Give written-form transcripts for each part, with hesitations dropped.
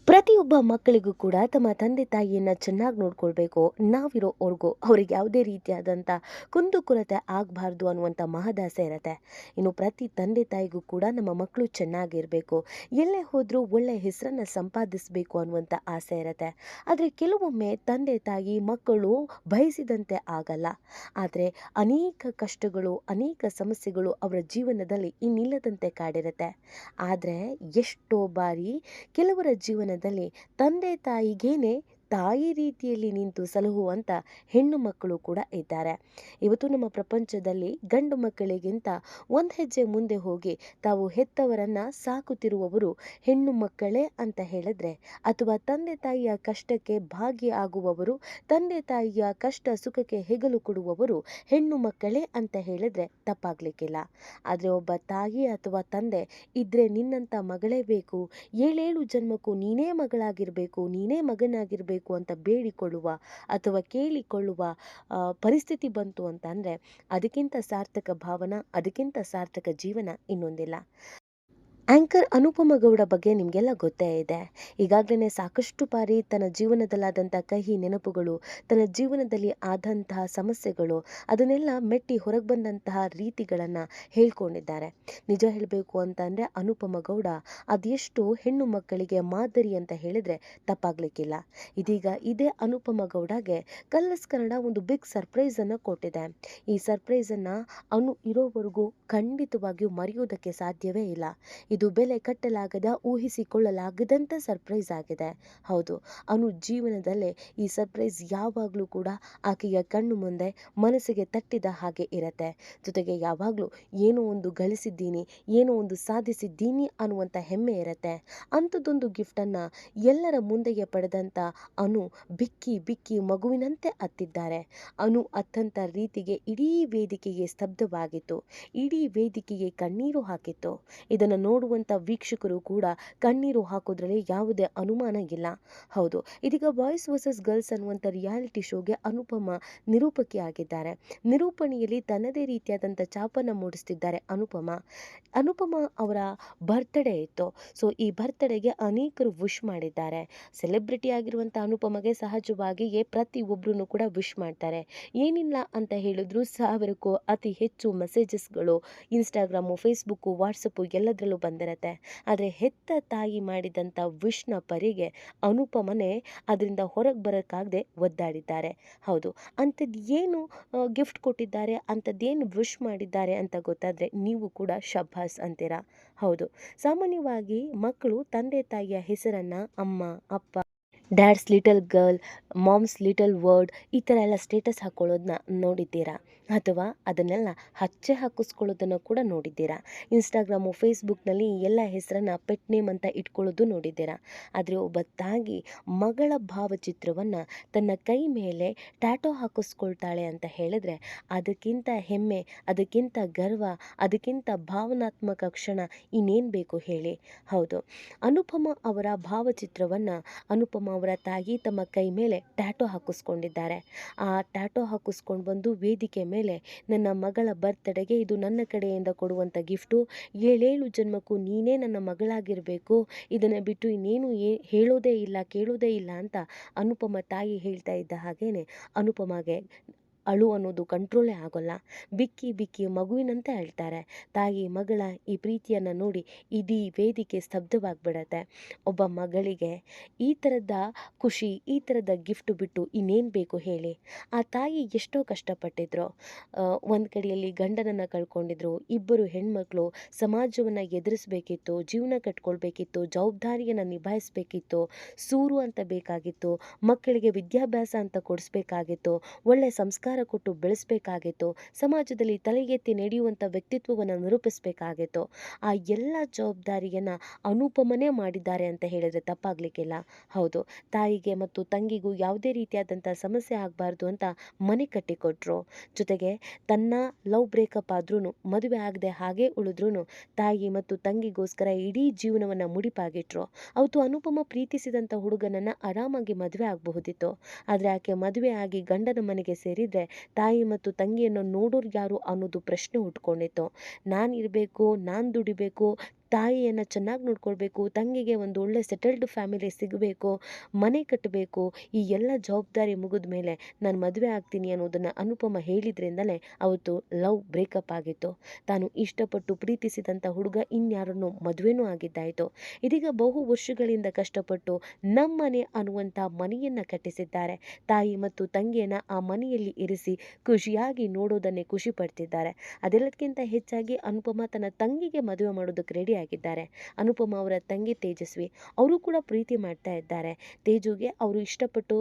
ಪ್ರತಿಯೊಬ್ಬ ಮಕ್ಕಳಿಗೂ ಕೂಡ ತಮ್ಮ ತಂದೆ ತಾಯಿಯನ್ನು ಚೆನ್ನಾಗಿ ನೋಡ್ಕೊಳ್ಬೇಕು, ನಾವಿರೋವರೆಗೂ ಅವ್ರಿಗೆ ಯಾವುದೇ ರೀತಿಯಾದಂಥ ಕುಂದುಕೊರತೆ ಆಗಬಾರ್ದು ಅನ್ನುವಂಥ ಮಹದಾಸೆ ಇರುತ್ತೆ. ಇನ್ನು ಪ್ರತಿ ತಂದೆ ತಾಯಿಗೂ ಕೂಡ ನಮ್ಮ ಮಕ್ಕಳು ಚೆನ್ನಾಗಿರಬೇಕು, ಎಲ್ಲೇ ಹೋದರೂ ಒಳ್ಳೆ ಹೆಸರನ್ನು ಸಂಪಾದಿಸಬೇಕು ಅನ್ನುವಂಥ ಆಸೆ ಇರುತ್ತೆ. ಆದರೆ ಕೆಲವೊಮ್ಮೆ ತಂದೆ ತಾಯಿ ಮಕ್ಕಳು ಬಯಸಿದಂತೆ ಆಗಲ್ಲ. ಆದರೆ ಅನೇಕ ಕಷ್ಟಗಳು, ಅನೇಕ ಸಮಸ್ಯೆಗಳು ಅವರ ಜೀವನದಲ್ಲಿ ಇನ್ನಿಲ್ಲದಂತೆ ಕಾಡಿರುತ್ತೆ. ಆದರೆ ಎಷ್ಟೋ ಬಾರಿ ಕೆಲವರ ಜೀವನದಲ್ಲಿ ತಂದೆ ತಾಯಿಗೇನೆ ತಾಯಿ ರೀತಿಯಲ್ಲಿ ನಿಂತು ಸಲಹುವಂಥ ಹೆಣ್ಣು ಮಕ್ಕಳು ಕೂಡ ಇದ್ದಾರೆ. ಇವತ್ತು ನಮ್ಮ ಪ್ರಪಂಚದಲ್ಲಿ ಗಂಡು ಮಕ್ಕಳಿಗಿಂತ ಒಂದು ಹೆಜ್ಜೆ ಮುಂದೆ ಹೋಗಿ ತಾವು ಹೆತ್ತವರನ್ನು ಸಾಕುತ್ತಿರುವವರು ಹೆಣ್ಣು ಮಕ್ಕಳೇ ಅಂತ ಹೇಳಿದ್ರೆ, ಅಥವಾ ತಂದೆ ತಾಯಿಯ ಕಷ್ಟಕ್ಕೆ ಭಾಗಿಯಾಗುವವರು, ತಂದೆ ತಾಯಿಯ ಕಷ್ಟ ಸುಖಕ್ಕೆ ಹೆಗಲು ಕೊಡುವವರು ಹೆಣ್ಣು ಮಕ್ಕಳೇ ಅಂತ ಹೇಳಿದ್ರೆ ತಪ್ಪಾಗ್ಲಿಕ್ಕಿಲ್ಲ. ಆದರೆ ಒಬ್ಬ ತಾಯಿ ಅಥವಾ ತಂದೆ ಇದ್ರೆ ನಿನ್ನಂಥ ಮಗಳೇ ಬೇಕು, ಏಳೇಳು ಜನ್ಮಕ್ಕೂ ನೀನೇ ಮಗಳಾಗಿರಬೇಕು, ನೀನೇ ಮಗನಾಗಿರಬೇಕು ಅಂತ ಬೇಡಿಕೊಳ್ಳುವ ಅಥವಾ ಕೇಳಿಕೊಳ್ಳುವ ಪರಿಸ್ಥಿತಿ ಬಂತು ಅಂತ ಅಂದರೆ ಅದಕ್ಕಿಂತ ಸಾರ್ಥಕ ಭಾವನ, ಅದಕ್ಕಿಂತ ಸಾರ್ಥಕ ಜೀವನ ಇನ್ನೊಂದಿಲ್ಲ. ಆಂಕರ್ ಅನುಪಮ ಗೌಡ ಬಗ್ಗೆ ನಿಮಗೆಲ್ಲ ಗೊತ್ತೇ ಇದೆ. ಈಗಾಗಲೇ ಸಾಕಷ್ಟು ಬಾರಿ ತನ್ನ ಜೀವನದಲ್ಲಾದಂಥ ಕಹಿ ನೆನಪುಗಳು, ತನ್ನ ಜೀವನದಲ್ಲಿ ಆದಂತಹ ಸಮಸ್ಯೆಗಳು, ಅದನ್ನೆಲ್ಲ ಮೆಟ್ಟಿ ಹೊರಗೆ ಬಂದಂತಹ ರೀತಿಗಳನ್ನು ಹೇಳ್ಕೊಂಡಿದ್ದಾರೆ. ನಿಜ ಹೇಳಬೇಕು ಅಂತ ಅಂದರೆ ಅನುಪಮ ಗೌಡ ಅದೆಷ್ಟು ಹೆಣ್ಣು ಮಕ್ಕಳಿಗೆ ಮಾದರಿ ಅಂತ ಹೇಳಿದರೆ ತಪ್ಪಾಗಲಿಕ್ಕಿಲ್ಲ. ಇದೀಗ ಇದೇ ಅನುಪಮ ಗೌಡಗೆ ಕಲರ್ಸ್ ಕನ್ನಡ ಒಂದು ಬಿಗ್ ಸರ್ಪ್ರೈಸನ್ನು ಕೊಟ್ಟಿದೆ. ಈ ಸರ್ಪ್ರೈಸನ್ನು ಇರೋವರೆಗೂ ಖಂಡಿತವಾಗಿಯೂ ಮರೆಯೋದಕ್ಕೆ ಸಾಧ್ಯವೇ ಇಲ್ಲ. ಇದು ಬೆಲೆ ಕಟ್ಟಲಾಗದ, ಊಹಿಸಿಕೊಳ್ಳಲಾಗದಂಥ ಸರ್ಪ್ರೈಸ್ ಆಗಿದೆ. ಹೌದು, ಜೀವನದಲ್ಲೇ ಈ ಸರ್ಪ್ರೈಸ್ ಯಾವಾಗಲೂ ಕೂಡ ಆಕೆಯ ಕಣ್ಣು ಮುಂದೆ ಮನಸ್ಸಿಗೆ ತಟ್ಟಿದ ಹಾಗೆ ಇರುತ್ತೆ. ಜೊತೆಗೆ ಯಾವಾಗಲೂ ಏನೋ ಒಂದು ಗಳಿಸಿದ್ದೀನಿ, ಏನೋ ಒಂದು ಸಾಧಿಸಿದ್ದೀನಿ ಅನ್ನುವಂಥ ಹೆಮ್ಮೆ ಇರುತ್ತೆ. ಅಂಥದ್ದೊಂದು ಗಿಫ್ಟನ್ನು ಎಲ್ಲರ ಮುಂದೆಯೇ ಪಡೆದಂಥ ಬಿಕ್ಕಿ ಬಿಕ್ಕಿ ಮಗುವಿನಂತೆ ಅತ್ತಿದ್ದಾರೆ. ಅತ್ತಂಥ ರೀತಿಗೆ ಇಡೀ ವೇದಿಕೆಗೆ ಸ್ತಬ್ಧವಾಗಿತ್ತು, ಇಡೀ ವೇದಿಕೆಗೆ ಕಣ್ಣೀರು ಹಾಕಿತ್ತು. ಇದನ್ನು ನೋಡುವಂಥ ವೀಕ್ಷಕರು ಕೂಡ ಕಣ್ಣೀರು ಹಾಕೋದ್ರಲ್ಲಿ ಯಾವುದೇ ಅನುಮಾನ ಇಲ್ಲ. ಹೌದು, ಇದೀಗ ಬಾಯ್ಸ್ ವರ್ಸಸ್ ಗರ್ಲ್ಸ್ ಅನ್ನುವಂಥ ರಿಯಾಲಿಟಿ ಶೋಗೆ ಅನುಪಮ ನಿರೂಪಕಿಯಾಗಿದ್ದಾರೆ. ನಿರೂಪಣೆಯಲ್ಲಿ ತನ್ನದೇ ರೀತಿಯಾದಂಥ ಛಾಪನ್ನು ಮೂಡಿಸ್ತಿದ್ದಾರೆ ಅನುಪಮ ಅವರ ಬರ್ತ್ಡೇ ಇತ್ತು. ಸೊ ಈ ಬರ್ತ್ಡೇಗೆ ಅನೇಕರು ವಿಶ್ ಮಾಡಿದ್ದಾರೆ. ಸೆಲೆಬ್ರಿಟಿ ಆಗಿರುವಂಥ ಅನುಪಮಗೆ ಸಹಜವಾಗಿಯೇ ಪ್ರತಿಯೊಬ್ಬರೂ ಕೂಡ ವಿಶ್ ಮಾಡ್ತಾರೆ. ಏನಿಲ್ಲ ಅಂತ ಹೇಳಿದ್ರು 1000ಕ್ಕೂ ಅತಿ ಹೆಚ್ಚು ಮೆಸೇಜಸ್ಗಳು ಇನ್ಸ್ಟಾಗ್ರಾಮು, ಫೇಸ್ಬುಕ್ಕು, ವಾಟ್ಸಪ್ಪು ಎಲ್ಲದರಲ್ಲೂ ಬಂದಿರುತ್ತೆ. ಆದರೆ ಹೆತ್ತ ತಾಯಿ ಮಾಡಿದಂಥ ವಿಶ್ನ ಪರಿಗೆ ಅನುಪಮನೆ ಅದರಿಂದ ಹೊರಗೆ ಬರೋಕ್ಕಾಗದೆ ಒದ್ದಾಡಿದ್ದಾರೆ. ಹೌದು, ಅಂಥದ್ದು ಏನು ಗಿಫ್ಟ್ ಕೊಟ್ಟಿದ್ದಾರೆ, ಅಂಥದ್ದೇನು ವಿಶ್ ಮಾಡಿದ್ದಾರೆ ಅಂತ ಗೊತ್ತಾದರೆ ನೀವು ಕೂಡ ಶಬ್ಬಾಸ್ ಅಂತೀರಾ. ಹೌದು, ಸಾಮಾನ್ಯವಾಗಿ ಮಕ್ಕಳು ತಂದೆ ತಾಯಿಯ ಹೆಸರನ್ನು ಅಮ್ಮ, ಅಪ್ಪ, dads little girl, moms little word ಈ ಥರ ಎಲ್ಲ ಸ್ಟೇಟಸ್ ಹಾಕ್ಕೊಳ್ಳೋದನ್ನ ನೋಡಿದ್ದೀರಾ, ಅಥವಾ ಅದನ್ನೆಲ್ಲ ಹಚ್ಚೆ ಹಾಕಿಸ್ಕೊಳ್ಳೋದನ್ನು ಕೂಡ ನೋಡಿದ್ದೀರಾ. ಇನ್ಸ್ಟಾಗ್ರಾಮು, ಫೇಸ್ಬುಕ್ನಲ್ಲಿ ಎಲ್ಲ ಹೆಸರನ್ನು ಪೆಟ್ ನೇಮ್ ಅಂತ ಇಟ್ಕೊಳ್ಳೋದು ನೋಡಿದ್ದೀರಾ. ಆದರೆ ಒಬ್ಬ ತಾಯಿ ಮಗಳ ಭಾವಚಿತ್ರವನ್ನು ತನ್ನ ಕೈ ಮೇಲೆ ಟ್ಯಾಟೋ ಹಾಕಿಸ್ಕೊಳ್ತಾಳೆ ಅಂತ ಹೇಳಿದ್ರೆ ಅದಕ್ಕಿಂತ ಹೆಮ್ಮೆ, ಅದಕ್ಕಿಂತ ಗರ್ವ, ಅದಕ್ಕಿಂತ ಭಾವನಾತ್ಮಕ ಕ್ಷಣ ಇನ್ನೇನು ಬೇಕು ಹೇಳಿ. ಹೌದು, ಅನುಪಮ ಅವರ ಭಾವಚಿತ್ರವನ್ನು ಅನುಪಮ ಅವರ ತಾಯಿ ತಮ್ಮ ಕೈ ಮೇಲೆ ಟ್ಯಾಟೋ ಹಾಕಿಸ್ಕೊಂಡಿದ್ದಾರೆ. ಆ ಟ್ಯಾಟೋ ಹಾಕಿಸ್ಕೊಂಡು ಬಂದು ವೇದಿಕೆ ಮೇಲೆ ನನ್ನ ಮಗಳ ಬರ್ತ್ಡೇಗೆ ಇದು ನನ್ನ ಕಡೆಯಿಂದ ಕೊಡುವಂಥ ಗಿಫ್ಟು, ಏಳೇಳು ಜನ್ಮಕ್ಕೂ ನೀನೇ ನನ್ನ ಮಗಳಾಗಿರಬೇಕು, ಇದನ್ನು ಬಿಟ್ಟು ಇನ್ನೇನು ಹೇಳೋದೇ ಇಲ್ಲ, ಕೇಳೋದೇ ಇಲ್ಲ ಅಂತ ಅನುಪಮ ತಾಯಿ ಹೇಳ್ತಾ ಇದ್ದ ಹಾಗೇನೆ ಅನುಪಮಗೆ ಅಳು ಅನ್ನೋದು ಕಂಟ್ರೋಲೇ ಆಗೋಲ್ಲ. ಬಿಕ್ಕಿ ಬಿಕ್ಕಿ ಮಗುವಿನಂತೆ ಅಳ್ತಾರೆ. ತಾಯಿ ಮಗಳ ಈ ಪ್ರೀತಿಯನ್ನು ನೋಡಿ ಇಡೀ ವೇದಿಕೆ ಸ್ತಬ್ಧವಾಗಿಬಿಡತ್ತೆ. ಒಬ್ಬ ಮಗಳಿಗೆ ಈ ಥರದ ಖುಷಿ, ಈ ಥರದ ಗಿಫ್ಟ್ ಬಿಟ್ಟು ಇನ್ನೇನು ಬೇಕು ಹೇಳಿ. ಆ ತಾಯಿ ಎಷ್ಟೋ ಕಷ್ಟಪಟ್ಟಿದ್ರು. ಒಂದು ಕಡೆಯಲ್ಲಿ ಗಂಡನನ್ನು ಕಳ್ಕೊಂಡಿದ್ರು, ಇಬ್ಬರು ಹೆಣ್ಮಕ್ಳು ಸಮಾಜವನ್ನು ಎದುರಿಸಬೇಕಿತ್ತು, ಜೀವನ ಕಟ್ಕೊಳ್ಬೇಕಿತ್ತು, ಜವಾಬ್ದಾರಿಯನ್ನು ನಿಭಾಯಿಸಬೇಕಿತ್ತು, ಸೂರು ಅಂತ ಬೇಕಾಗಿತ್ತು, ಮಕ್ಕಳಿಗೆ ವಿದ್ಯಾಭ್ಯಾಸ ಅಂತ ಕೊಡಿಸ್ಬೇಕಾಗಿತ್ತು, ಒಳ್ಳೆ ಸಂಸ್ಕಾರ ಕೊಟ್ಟು ಬೆಳೆಸಬೇಕಾಗಿತ್ತು, ಸಮಾಜದಲ್ಲಿ ತಲೆಗೆತ್ತಿ ನಡೆಯುವಂಥ ವ್ಯಕ್ತಿತ್ವವನ್ನು ನಿರೂಪಿಸಬೇಕಾಗಿತ್ತು. ಆ ಎಲ್ಲ ಜವಾಬ್ದಾರಿಯನ್ನು ಅನುಪಮನೇ ಮಾಡಿದ್ದಾರೆ ಅಂತ ಹೇಳಿದರೆ ತಪ್ಪಾಗಲಿಕ್ಕಿಲ್ಲ. ಹೌದು, ತಾಯಿಗೆ ಮತ್ತು ತಂಗಿಗೂ ಯಾವುದೇ ರೀತಿಯಾದಂಥ ಸಮಸ್ಯೆ ಆಗಬಾರ್ದು ಅಂತ ಮನೆ ಕಟ್ಟಿಕೊಟ್ರು. ಜೊತೆಗೆ ತನ್ನ ಲವ್ ಬ್ರೇಕಪ್ ಆದ್ರೂ ಮದುವೆ ಆಗದೆ ಹಾಗೆ ಉಳಿದ್ರೂ ತಾಯಿ ಮತ್ತು ತಂಗಿಗೋಸ್ಕರ ಇಡೀ ಜೀವನವನ್ನು ಮುಡಿಪಾಗಿಟ್ರು. ಅವತ್ತು ಅನುಪಮ ಪ್ರೀತಿಸಿದಂಥ ಹುಡುಗನನ್ನು ಆರಾಮಾಗಿ ಮದುವೆ ಆಗಬಹುದಿತ್ತು. ಆದರೆ ಆಕೆ ಮದುವೆ ಆಗಿ ಗಂಡನ ಮನೆಗೆ ಸೇರಿದರೆ ತಾಯಿ ಮತ್ತು ತಂಗಿಯನ್ನು ನೋಡೋರು ಯಾರು ಅನ್ನೋದು ಪ್ರಶ್ನೆ ಹುಟ್ಕೊಂಡಿತ್ತು. ನಾನಿರಬೇಕು, ನಾನು ದುಡಿಬೇಕು, ತಾಯಿಯನ್ನು ಚೆನ್ನಾಗಿ ನೋಡ್ಕೊಳ್ಬೇಕು, ತಂಗಿಗೆ ಒಂದು ಒಳ್ಳೆ ಸೆಟಲ್ಡ್ ಫ್ಯಾಮಿಲಿ ಸಿಗಬೇಕು, ಮನೆ ಕಟ್ಟಬೇಕು, ಈ ಎಲ್ಲ ಜವಾಬ್ದಾರಿ ಮುಗಿದ ಮೇಲೆ ನಾನು ಮದುವೆ ಆಗ್ತೀನಿ ಅನ್ನೋದನ್ನು ಅನುಪಮ ಹೇಳಿದ್ರಿಂದಲೇ ಅವತ್ತು ಲವ್ ಬ್ರೇಕಪ್ ಆಗಿತ್ತು. ತಾನು ಇಷ್ಟಪಟ್ಟು ಪ್ರೀತಿಸಿದಂಥ ಹುಡುಗ ಇನ್ಯಾರನ್ನೋ ಮದುವೆನೂ ಆಗಿದ್ದಾಯಿತು. ಇದೀಗ ಬಹು ವರ್ಷಗಳಿಂದ ಕಷ್ಟಪಟ್ಟು ನಮ್ಮನೆ ಅನ್ನುವಂಥ ಮನೆಯನ್ನು ಕಟ್ಟಿಸಿದ್ದಾರೆ. ತಾಯಿ ಮತ್ತು ತಂಗಿಯನ್ನು ಆ ಮನೆಯಲ್ಲಿ ಇರಿಸಿ ಖುಷಿಯಾಗಿ ನೋಡೋದನ್ನೇ ಖುಷಿ ಪಡ್ತಿದ್ದಾರೆ. ಅದೆಲ್ಲದಕ್ಕಿಂತ ಹೆಚ್ಚಾಗಿ ಅನುಪಮ ತನ್ನ ತಂಗಿಗೆ ಮದುವೆ ಮಾಡೋದಕ್ಕೆ ರೆಡಿ ಆಗಿದ್ದಾರೆ. ಅನುಪಮ ಅವರ ತಂಗಿ ತೇಜಸ್ವಿ ಅವರು ಕೂಡ ಪ್ರೀತಿ ಮಾಡ್ತಾ ಇದ್ದಾರೆ. ತೇಜುಗೆ ಅವರು ಇಷ್ಟಪಟ್ಟು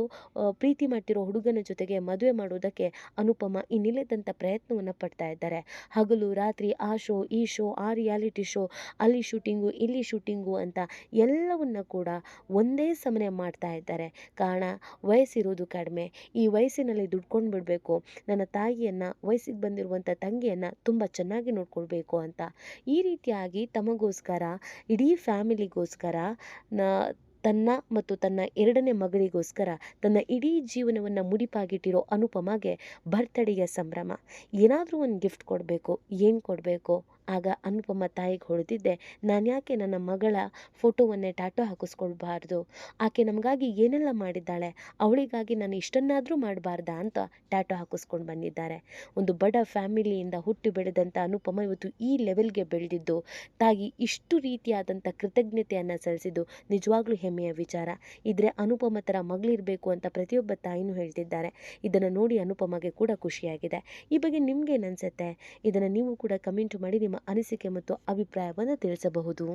ಪ್ರೀತಿ ಮಾಡ್ತಿರೋ ಹುಡುಗನ ಜೊತೆಗೆ ಮದುವೆ ಮಾಡೋದಕ್ಕೆ ಅನುಪಮ ಇನ್ನಿಲ್ಲದಂಥ ಪ್ರಯತ್ನವನ್ನು ಪಡ್ತಾ ಇದ್ದಾರೆ. ಹಗಲು ರಾತ್ರಿ ಆ ಶೋ ಈ ಶೋ ಆ ರಿಯಾಲಿಟಿ ಶೋ, ಅಲ್ಲಿ ಶೂಟಿಂಗು ಇಲ್ಲಿ ಶೂಟಿಂಗು ಅಂತ ಎಲ್ಲವನ್ನ ಕೂಡ ಒಂದೇ ಸಮನೆ ಮಾಡ್ತಾ ಇದ್ದಾರೆ. ಕಾರಣ ವಯಸ್ಸಿರೋದು ಕಡಿಮೆ, ಈ ವಯಸ್ಸಿನಲ್ಲಿ ದುಡ್ಕೊಂಡು ಬಿಡಬೇಕು, ನನ್ನ ತಾಯಿಯನ್ನು ವಯಸ್ಸಿಗೆ ಬಂದಿರುವಂಥ ತಂಗಿಯನ್ನು ತುಂಬ ಚೆನ್ನಾಗಿ ನೋಡ್ಕೊಳ್ಬೇಕು ಅಂತ ಈ ರೀತಿಯಾಗಿ ತಮಗೋಸ್ಕರ ಇಡೀ ಫ್ಯಾಮಿಲಿಗೋಸ್ಕರ ನ ತನ್ನ ಮತ್ತು ತನ್ನ ಎರಡನೇ ಮಗಳಿಗೋಸ್ಕರ ತನ್ನ ಇಡೀ ಜೀವನವನ್ನು ಮುಡಿಪಾಗಿಟ್ಟಿರೋ ಅನುಪಮಗೆ ಬರ್ತ್ಡೇಯ ಸಂಭ್ರಮ. ಏನಾದರೂ ಒಂದು ಗಿಫ್ಟ್ ಕೊಡಬೇಕು, ಏನು ಕೊಡಬೇಕು? ಆಗ ಅನುಪಮ ತಾಯಿಗೆ ಹೊಳೆದಿದ್ದೆ, ನಾನು ಯಾಕೆ ನನ್ನ ಮಗಳ ಫೋಟೋವನ್ನೇ ಟ್ಯಾಟೋ ಹಾಕಿಸ್ಕೊಳ್ಬಾರ್ದು, ಆಕೆ ನಮಗಾಗಿ ಏನೆಲ್ಲ ಮಾಡಿದ್ದಾಳೆ, ಅವಳಿಗಾಗಿ ನಾನು ಇಷ್ಟನ್ನಾದರೂ ಮಾಡಬಾರ್ದಾ ಅಂತ ಟ್ಯಾಟೋ ಹಾಕಿಸ್ಕೊಂಡು ಬಂದಿದ್ದಾರೆ. ಒಂದು ಬಡ ಫ್ಯಾಮಿಲಿಯಿಂದ ಹುಟ್ಟಿ ಬೆಳೆದಂಥ ಅನುಪಮ ಇವತ್ತು ಈ ಲೆವೆಲ್ಗೆ ಬೆಳೆದಿದ್ದು, ತಾಯಿ ಇಷ್ಟು ರೀತಿಯಾದಂಥ ಕೃತಜ್ಞತೆಯನ್ನು ಸಲ್ಲಿಸಿದ್ದು ನಿಜವಾಗ್ಲೂ ಹೆಮ್ಮೆಯ ವಿಚಾರ. ಇದ್ರೆ ಅನುಪಮ ಥರ ಮಗಳಿರಬೇಕು ಅಂತ ಪ್ರತಿಯೊಬ್ಬ ತಾಯಿನೂ ಹೇಳ್ತಿದ್ದಾರೆ. ಇದನ್ನು ನೋಡಿ ಅನುಪಮಗೆ ಕೂಡ ಖುಷಿಯಾಗಿದೆ. ಈ ಬಗ್ಗೆ ನಿಮ್ಗೇನು ಅನಿಸುತ್ತೆ? ಇದನ್ನು ನೀವು ಕೂಡ ಕಮೆಂಟ್ ಮಾಡಿ ನಿಮ್ಮ ಅನಿಸಿಕೆ ಮತ್ತು ಅಭಿಪ್ರಾಯವನ್ನು ತಿಳಿಸಬಹುದು.